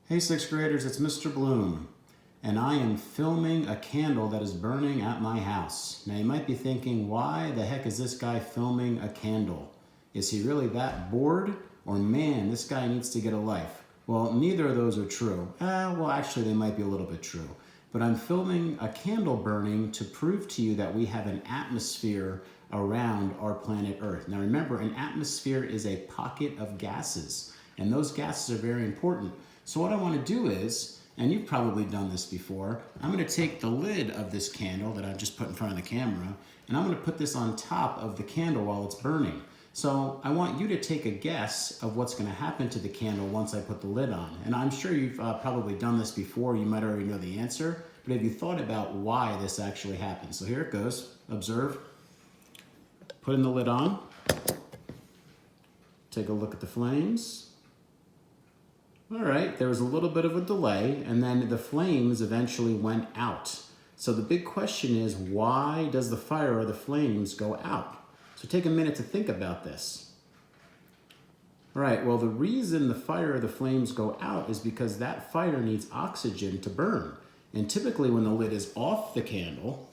Hey sixth graders, it's Mr. Bloom, and I am filming a candle that is burning at my house. Now you might be thinking, why the heck is this guy filming a candle? Is he really that bored? Or man, this guy needs to get a life? Well, neither of those are true. Well, actually they might be a little bit true. But I'm filming a candle burning to prove to you that we have an atmosphere around our planet Earth. Now remember, an atmosphere is a pocket of gases, and those gases are very important. So what I want to do is, and you've probably done this before, I'm going to take the lid of this candle that I've just put in front of the camera, and I'm going to put this on top of the candle while it's burning. So I want you to take a guess of what's going to happen to the candle once I put the lid on. And I'm sure you've probably done this before, you might already know the answer, but have you thought about why this actually happens? So here it goes. Observe. Putting the lid on. Take a look at the flames. All right, there was a little bit of a delay, and then the flames eventually went out. So the big question is, why does the fire or the flames go out? So take a minute to think about this. All right, well, the reason the fire or the flames go out is because that fire needs oxygen to burn. And typically when the lid is off the candle,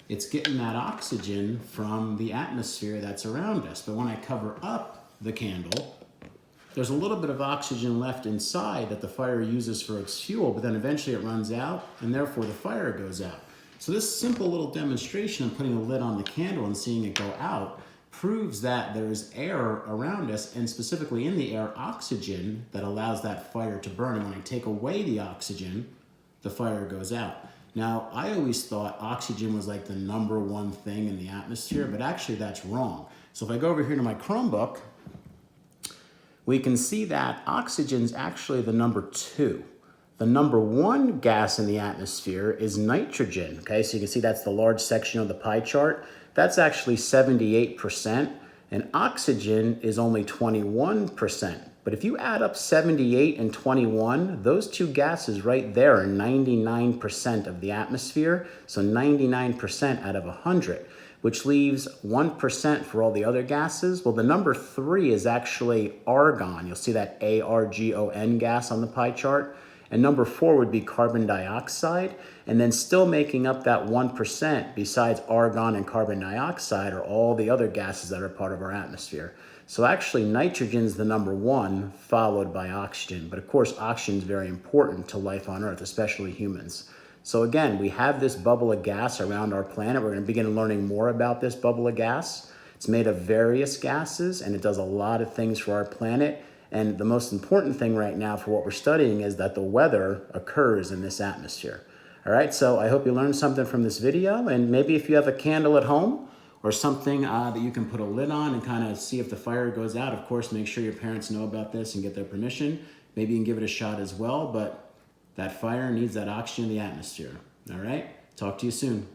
it's getting that oxygen from the atmosphere that's around us. But when I cover up the candle, there's a little bit of oxygen left inside that the fire uses for its fuel, but then eventually it runs out, and therefore the fire goes out. So this simple little demonstration of putting a lid on the candle and seeing it go out proves that there's air around us, and specifically in the air, oxygen that allows that fire to burn. And when I take away the oxygen, the fire goes out. Now, I always thought oxygen was like the #1 thing in the atmosphere, but actually that's wrong. So if I go over here to my Chromebook, we can see that oxygen's actually the #2. The #1 gas in the atmosphere is nitrogen, okay? So you can see that's the large section of the pie chart. That's actually 78%, and oxygen is only 21%. But if you add up 78 and 21, those two gases right there are 99% of the atmosphere, so 99% out of 100. Which leaves 1% for all the other gases. Well, the #3 is actually argon. You'll see that ARGON gas on the pie chart. And #4 would be carbon dioxide. And then still making up that 1% besides argon and carbon dioxide are all the other gases that are part of our atmosphere. So actually nitrogen's the #1, followed by oxygen. But of course, oxygen is very important to life on Earth, especially humans. So again, we have this bubble of gas around our planet. We're going to begin learning more about this bubble of gas. It's made of various gases, and it does a lot of things for our planet. And the most important thing right now for what we're studying is that the weather occurs in this atmosphere. All right, so I hope you learned something from this video, and maybe if you have a candle at home or something that you can put a lid on and kind of see if the fire goes out, of course, make sure your parents know about this and get their permission. Maybe you can give it a shot as well, but that fire needs that oxygen in the atmosphere. All right? Talk to you soon.